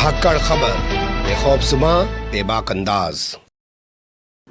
धाकड़ खबर बेखौफसुमा बेबाक अंदाज।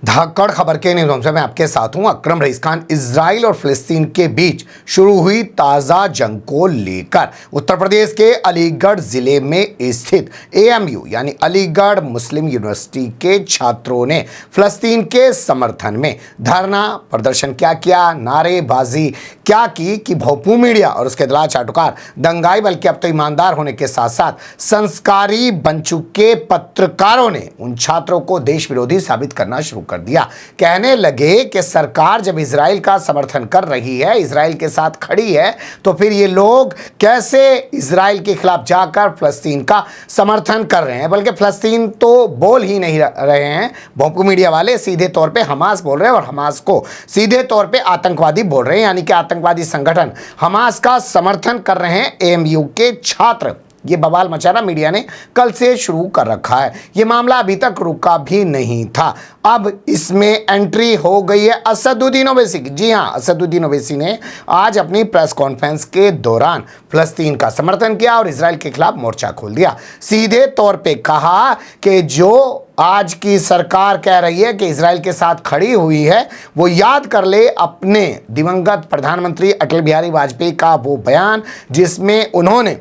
धाकड़ खबर के न्यूज़ में आपके साथ हूं अकरम रईस खान। इजराइल और फिलिस्तीन के बीच शुरू हुई ताज़ा जंग को लेकर उत्तर प्रदेश के अलीगढ़ जिले में स्थित AMU यानी अलीगढ़ मुस्लिम यूनिवर्सिटी के छात्रों ने फिलिस्तीन के समर्थन में धरना प्रदर्शन किया, नारेबाजी क्या की कि भोपू मीडिया और उसके दलाल चाटुकार दंगाई, बल्कि अब तो ईमानदार होने के साथ साथ संस्कारी बन चुके पत्रकारों ने उन छात्रों को देश विरोधी साबित करना शुरू कर दिया। कहने लगे कि सरकार जब इजराइल का समर्थन कर रही है, इजराइल के साथ खड़ी है, तो फिर ये लोग कैसे इजराइल के खिलाफ जाकर फिलिस्तीन का समर्थन कर रहे हैं। बल्कि फिलिस्तीन तो बोल ही नहीं रहे हैं, भोंपू मीडिया वाले सीधे तौर पे हमास बोल रहे हैं और हमास को सीधे तौर पे आतंकवादी बोल रहे हैं, यानी कि आतंकवादी संगठन हमास का समर्थन कर रहे हैं AMU के छात्र। ये बवाल मचाना मीडिया ने कल से शुरू कर रखा है। ये मामला अभी तक रुका भी नहीं था। अब इसमें एंट्री हो गई है असदुद्दीन ओवैसी की। जी हाँ, असदुद्दीन ओवैसी ने आज अपनी प्रेस कॉन्फ्रेंस के दौरान फिलिस्तीन का समर्थन किया और इजराइल के खिलाफ मोर्चा खोल दिया। सीधे तौर पे कहा कि जो आज की सरकार कह रही है कि इजराइल के साथ खड़ी हुई है, वो याद कर ले अपने दिवंगत प्रधानमंत्री अटल बिहारी वाजपेयी का वो बयान जिसमें उन्होंने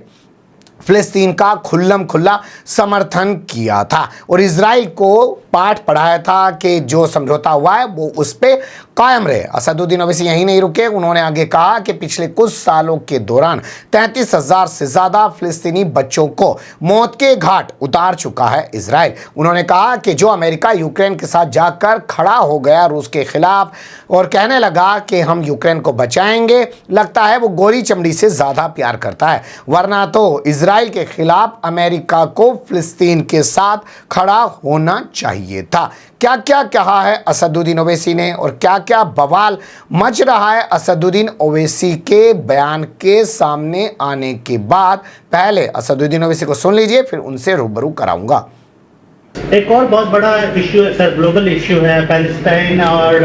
फिलिस्तीन का खुल्लम खुल्ला समर्थन किया था और इजराइल को पाठ पढ़ाया था कि जो समझौता हुआ है वो उस पर कायम रहे। असदुद्दीन ओवैसी यहीं नहीं रुके, उन्होंने आगे कहा कि पिछले कुछ सालों के दौरान 33,000 से ज़्यादा फिलिस्तीनी बच्चों को मौत के घाट उतार चुका है इजराइल। उन्होंने कहा कि जो अमेरिका यूक्रेन के साथ जाकर खड़ा हो गया रूस के खिलाफ और कहने लगा कि हम यूक्रेन को बचाएंगे, लगता है वो गोरी चमड़ी से ज़्यादा प्यार करता है, वरना तो इजराइल के खिलाफ अमेरिका को फिलिस्तीन के साथ खड़ा होना चाहिए था। क्या क्या कहा है असदुद्दीन ओवैसी ने और क्या क्या बवाल मच रहा है असदुद्दीन ओवैसी के बयान के सामने आने के बाद, पहले असदुद्दीन ओवैसी को सुन लीजिए, फिर उनसे रूबरू कराऊंगा। एक और बहुत बड़ा इश्यू है सर, ग्लोबल इश्यू है पैलेस्टाइन और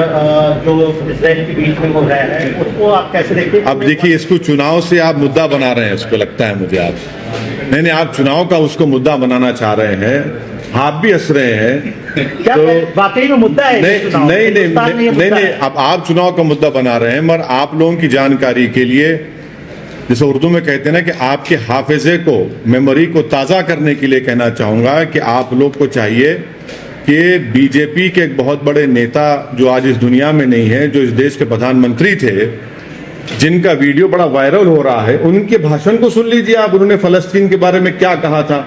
जो इजराइल के बीच में हो रहा है, उसको आप कैसे देखते हैं? अब देखिए, इसको चुनाव से आप मुद्दा बना रहे हैं, उसको लगता है मुझे आप नहीं, आप चुनाव का उसको मुद्दा बनाना चाह रहे हैं। आप भी हंस रहे हैं क्या तो वाकई में मुद्दा है? नहीं, अब आप चुनाव का मुद्दा बना रहे हैं, मगर आप लोगों की जानकारी के लिए, जैसे उर्दू में कहते हैं ना कि आपके हाफिजे को, मेमोरी को ताज़ा करने के लिए कहना चाहूँगा कि आप लोग को चाहिए कि बीजेपी के एक बहुत बड़े नेता जो आज इस दुनिया में नहीं है, जो इस देश के प्रधानमंत्री थे, जिनका वीडियो बड़ा वायरल हो रहा है, उनके भाषण को सुन लीजिए आप। उन्होंने फलस्तीन के बारे में क्या कहा था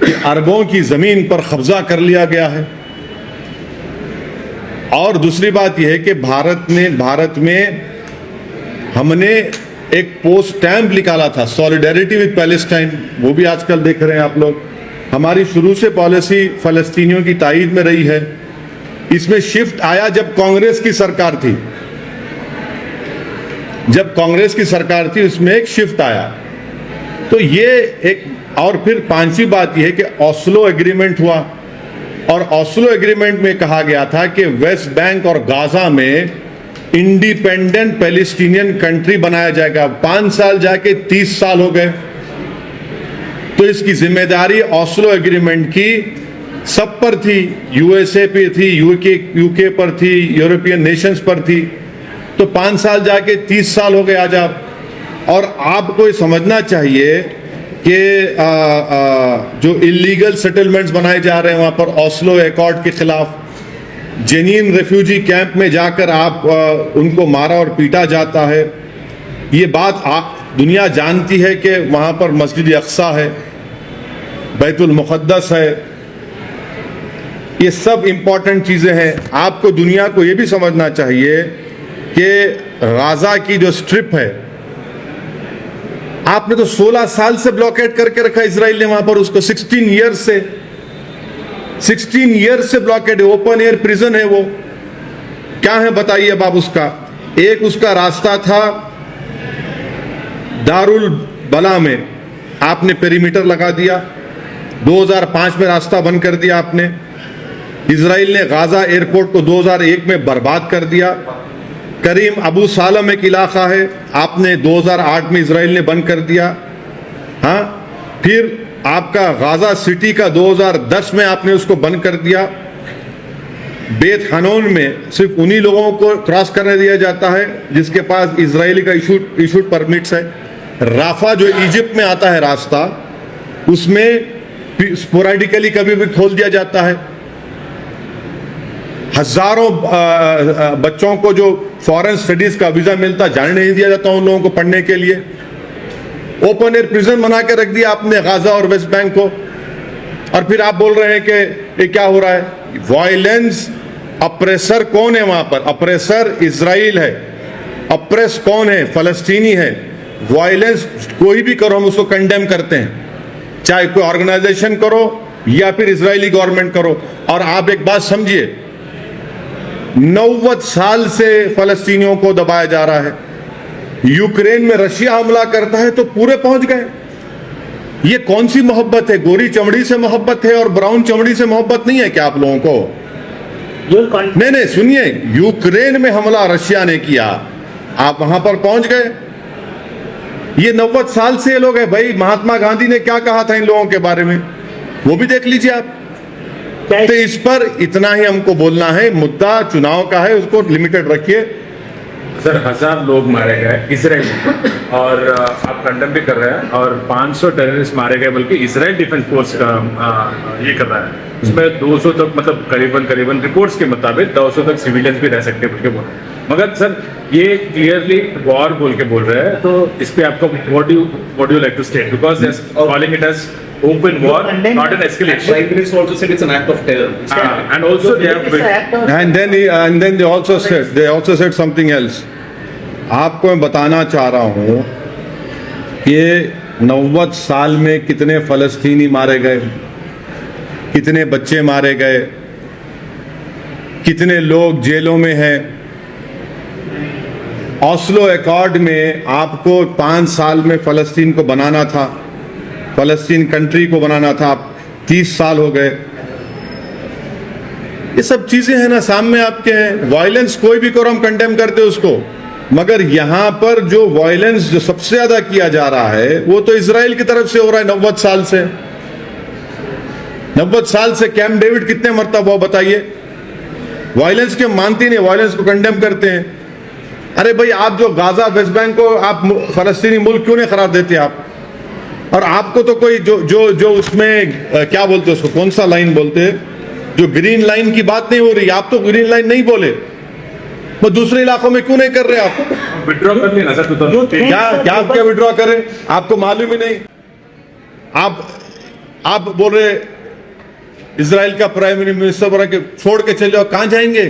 कि अरबों की ज़मीन पर कब्जा कर लिया गया है। और दूसरी बात यह है कि भारत में हमने एक पोस्ट स्टैम्प निकाला था, सॉलिडेरिटी विद पैलेस्टाइन, वो भी आजकल देख रहे हैं आप लोग। हमारी शुरू से पॉलिसी फलस्तीनियों की तायीद में रही है। इसमें शिफ्ट आया जब कांग्रेस की सरकार थी, उसमें एक शिफ्ट आया। तो ये एक, और फिर पांचवी बात यह है कि ओस्लो एग्रीमेंट हुआ और ओस्लो एग्रीमेंट में कहा गया था कि वेस्ट बैंक और गाजा में इंडिपेंडेंट पैलेस्टीनियन कंट्री बनाया जाएगा। 5 साल जाके 30 साल हो गए। तो इसकी जिम्मेदारी ओस्लो एग्रीमेंट की सब पर थी, USA पे थी, यूके पर थी, यूरोपियन नेशंस पर थी। तो 5 साल जाके 30 साल हो गए आज आप। और आपको ये समझना चाहिए कि जो इलीगल सेटलमेंट्स बनाए जा रहे हैं वहां पर ओस्लो एकॉर्ड के खिलाफ, जेनिन रेफ्यूजी कैंप में जाकर आप उनको मारा और पीटा जाता है। ये बात दुनिया जानती है कि वहां पर मस्जिद अक्सा है, बैतुल मुक़द्दस है। ये सब इंपॉर्टेंट चीजें हैं। आपको, दुनिया को ये भी समझना चाहिए कि गाजा की जो स्ट्रिप है, आपने तो 16 साल से ब्लॉकेट करके रखा इजराइल ने वहां पर उसको। 16 ईयर्स से ब्लॉकेट है, ओपन एयर प्रिजन है वो। क्या है बताइए अब आप उसका। एक उसका रास्ता था दारुल बला में, आपने पेरीमीटर लगा दिया। 2005 में रास्ता बंद कर दिया आपने। इजराइल ने गाजा एयरपोर्ट को 2001 में बर्बाद कर दिया। करीम अबू सालम एक इलाका है, आपने 2008 में इजराइल ने बंद कर दिया। हाँ, फिर आपका गाजा सिटी का 2010 में आपने उसको बंद कर दिया। बेत हनोन में सिर्फ उन्हीं लोगों को क्रॉस करने दिया जाता है जिसके पास इजरायली का इशूड परमिट्स है। राफा जो इजिप्ट में आता है रास्ता, उसमें स्पोरेडिकली कभी भी खोल दिया जाता है। हजारों बच्चों को जो फॉरेन स्टडीज का वीजा मिलता, जाने नहीं दिया जाता उन लोगों को पढ़ने के लिए। ओपन एयर प्रिजन बना के रख दिया आपने गाजा और वेस्ट बैंक को, और फिर आप बोल रहे हैं कि ये क्या हो रहा है। वायलेंस, अप्रेसर कौन है वहां पर? अप्रेसर इजराइल है, अप्रेस कौन है? फलस्तीनी है। वायलेंस कोई भी करो हम उसको कंडेम करते हैं, चाहे कोई ऑर्गेनाइजेशन करो या फिर इजरायली गवर्नमेंट करो। और आप एक बात समझिए, 90 साल से फलस्तीनियों को दबाया जा रहा है। यूक्रेन में रशिया हमला करता है तो पूरे पहुंच गए। ये कौन सी मोहब्बत है? गोरी चमड़ी से मोहब्बत है और ब्राउन चमड़ी से मोहब्बत नहीं है क्या आप लोगों को? नहीं, सुनिए, यूक्रेन में हमला रशिया ने किया, आप वहां पर पहुंच गए। ये 90 साल से ये लोग हैं भाई। महात्मा गांधी ने क्या कहा था इन लोगों के बारे में, वो भी देख लीजिए आप। तो इस पर इतना ही हमको बोलना है। मुद्दा चुनाव का है, उसको लिमिटेड रखिए। सर 1000 लोग मारे गए इसराइल, और आप कंडेम भी कर रहे हैं, और 500 टेररिस्ट मारे गए, बल्कि इसराइल डिफेंस फोर्स का ये कर रहा है। उसमें 200 तक, मतलब करीबन रिपोर्ट्स के मुताबिक 200 तक सिविलियंस भी रह सकते हैं बोल के बोल रहे हैं। मगर सर ये क्लियरली वॉर बोल के बोल रहे हैं, तो इस पे आपका what do like to state, because they are calling it as open war, not an escalation. Prime Minister also said it's an act of terror. And also they have and then they also said something else. आपको मैं बताना चाह रहा हूं कि 90 साल में कितने फलस्तीनी मारे गए, कितने बच्चे मारे गए, कितने लोग जेलों में हैं। ऑस्लो अकॉर्ड में आपको 5 साल में फलस्तीन को बनाना था, फलस्तीन कंट्री को बनाना था, 30 साल हो गए। ये सब चीजें हैं ना सामने आपके हैं। वायलेंस कोई भी करो हम कंडेम करते उसको, मगर यहां पर जो वायलेंस जो सबसे ज्यादा किया जा रहा है वो तो इजराइल की तरफ से हो रहा है। 90 साल से 90 साल से कैंप डेविड कितने मरतबा बताइए। वायलेंस के मानते नहीं, वायलेंस को कंडेम करते हैं। अरे भाई, आप जो गाजा वेस्ट बैंक को आप फलस्तीनी मुल्क क्यों नहीं करार देते आप? और आपको तो कोई जो उसमें क्या बोलते हैं उसको, कौन सा लाइन बोलते हैं, जो ग्रीन लाइन की बात नहीं हो रही। आप तो ग्रीन लाइन नहीं बोले, वो दूसरे इलाकों में क्यों नहीं कर रहे आप? विड्रॉ कर लेना सर। क्या विड्रॉ करें? आपको मालूम ही नहीं। आप बोल रहे इजराइल का प्राइम मिनिस्टर बोला कि छोड़ के चले जाओ, कहां जाएंगे?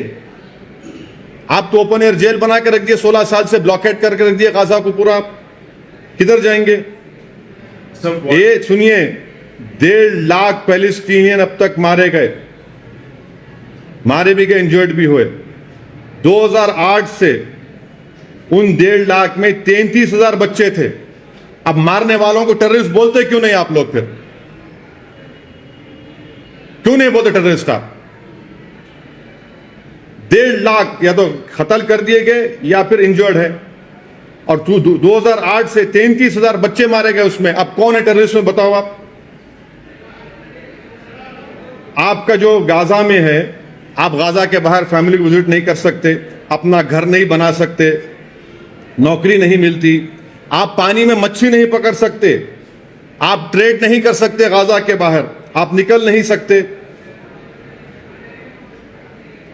आप तो ओपन एयर जेल बना के रख दिए, 16 साल से ब्लॉकेट करके रख दिए गाजा को पूरा, किधर जाएंगे? ये सुनिए, 1.5 लाख पैलेस्टीनियन अब तक मारे गए, मारे भी गए, इंजर्ड भी हुए। 2008 से उन 1.5 लाख में 33,000 बच्चे थे। अब मारने वालों को टेररिस्ट बोलते क्यों नहीं आप लोग? फिर क्यों नहीं बोलते टेररिस्ट? आप 1.5 लाख या तो कत्ल कर दिए गए या फिर इंजर्ड है, और 2008 से 33,000 बच्चे मारे गए उसमें। अब कौन है टेररिस्ट में बताओ आप? आपका जो गाजा में है, आप गाजा के बाहर फैमिली विजिट नहीं कर सकते, अपना घर नहीं बना सकते, नौकरी नहीं मिलती, आप पानी में मच्छी नहीं पकड़ सकते, आप ट्रेड नहीं कर सकते गाजा के बाहर, आप निकल नहीं सकते।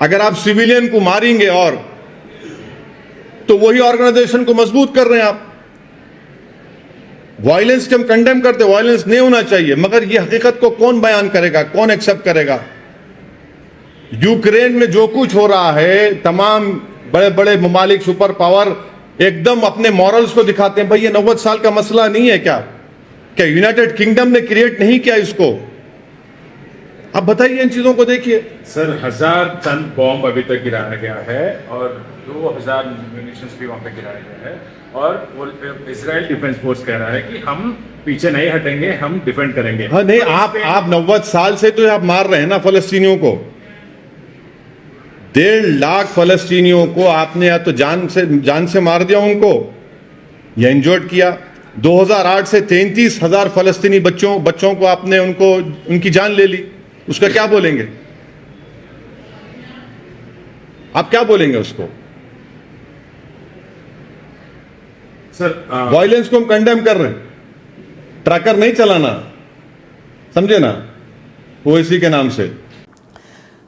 अगर आप सिविलियन को मारेंगे और तो वही ऑर्गेनाइजेशन को मजबूत कर रहे हैं आप। वायलेंस के हम कंडेम करते, वायलेंस नहीं होना चाहिए, मगर ये हकीकत को कौन बयान करेगा, कौन एक्सेप्ट करेगा? यूक्रेन में जो कुछ हो रहा है, तमाम बड़े बड़े ममालिक, सुपर पावर एकदम अपने मॉरल्स को दिखाते हैं। भाई ये 90 साल का मसला नहीं है क्या? क्या यूनाइटेड किंगडम ने क्रिएट नहीं किया इसको? अब बताइए, इन चीजों को देखिए। सर 1000 टन बॉम्ब अभी तक गिराया गया है, और 2000 म्यूनिशंस भी वहां पे गिराया गया है, और वो इजराइल डिफेंस फोर्स कह रहा है कि हम पीछे नहीं हटेंगे, हम डिफेंड करेंगे। हाँ नहीं, आप 90 साल से तो आप मार रहे हैं ना फलस्तीनियों को। 1.5 लाख फलस्तीनियों को आपने या तो जान से मार दिया उनको, या इंजर्ड किया। 2008 से 33,000 फलस्तीनी बच्चों को आपने उनकी जान ले ली, उसका क्या बोलेंगे? आप क्या बोलेंगे उसको? सर वायलेंस को हम कंडेम कर रहे हैं, ट्रैकर नहीं चलाना, समझे ना, ओवैसी के नाम से।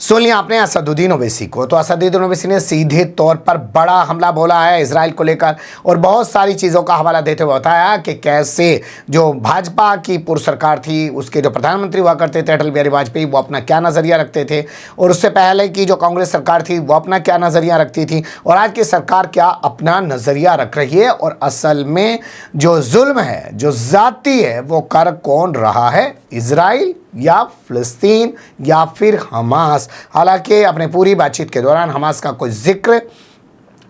सुन लिया आपने असदुद्दीन ओवैसी को। तो असदुद्दीन ओवैसी ने सीधे तौर पर बड़ा हमला बोला है इजराइल को लेकर और बहुत सारी चीज़ों का हवाला देते हुए बताया कि कैसे जो भाजपा की पूर्व सरकार थी, उसके जो प्रधानमंत्री हुआ करते थे अटल बिहारी वाजपेयी, वो अपना क्या नज़रिया रखते थे, और उससे पहले की जो कांग्रेस सरकार थी वो अपना क्या नज़रिया रखती थी, और आज की सरकार क्या अपना नज़रिया रख रही है, और असल में जो जुल्म है, जो ज़ाती है, वो कर कौन रहा है, इजराइल या फिलिस्तीन या फिर हमास। हालांकि अपने पूरी बातचीत के दौरान हमास का कोई जिक्र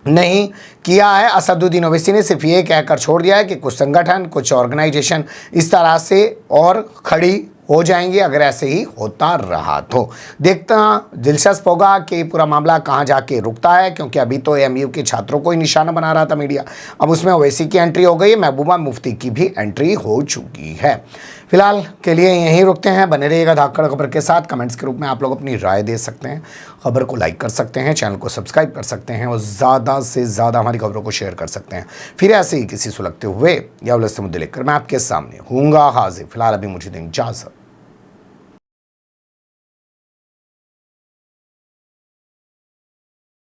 नहीं किया है। असदुद्दीन ओवैसी ने सिर्फ ये कहकर छोड़ दिया है कि कुछ संगठन, कुछ ऑर्गेनाइजेशन इस तरह से और खड़ी हो जाएंगे अगर ऐसे ही होता रहा तो। देखता दिलचस्प होगा कि पूरा मामला कहाँ जाके रुकता है, क्योंकि अभी तो एएमयू के छात्रों को ही निशाना बना रहा था मीडिया, अब उसमें ओवैसी की एंट्री हो गई है, महबूबा मुफ्ती की भी एंट्री हो चुकी है। फिलहाल के लिए यहीं रुकते हैं। बने रहिएगा धाकड़ खबर के साथ। कमेंट्स के रूप में आप लोग अपनी राय दे सकते हैं, खबर को लाइक कर सकते हैं, चैनल को सब्सक्राइब कर सकते हैं और ज़्यादा से ज़्यादा हमारी खबरों को शेयर कर सकते हैं। फिर ऐसे ही किसी सुलगते हुए या उलझते मुद्दे लेकर मैं आपके सामने हूँगा हाजिर। फिलहाल अभी मुझे दें इजाज़त।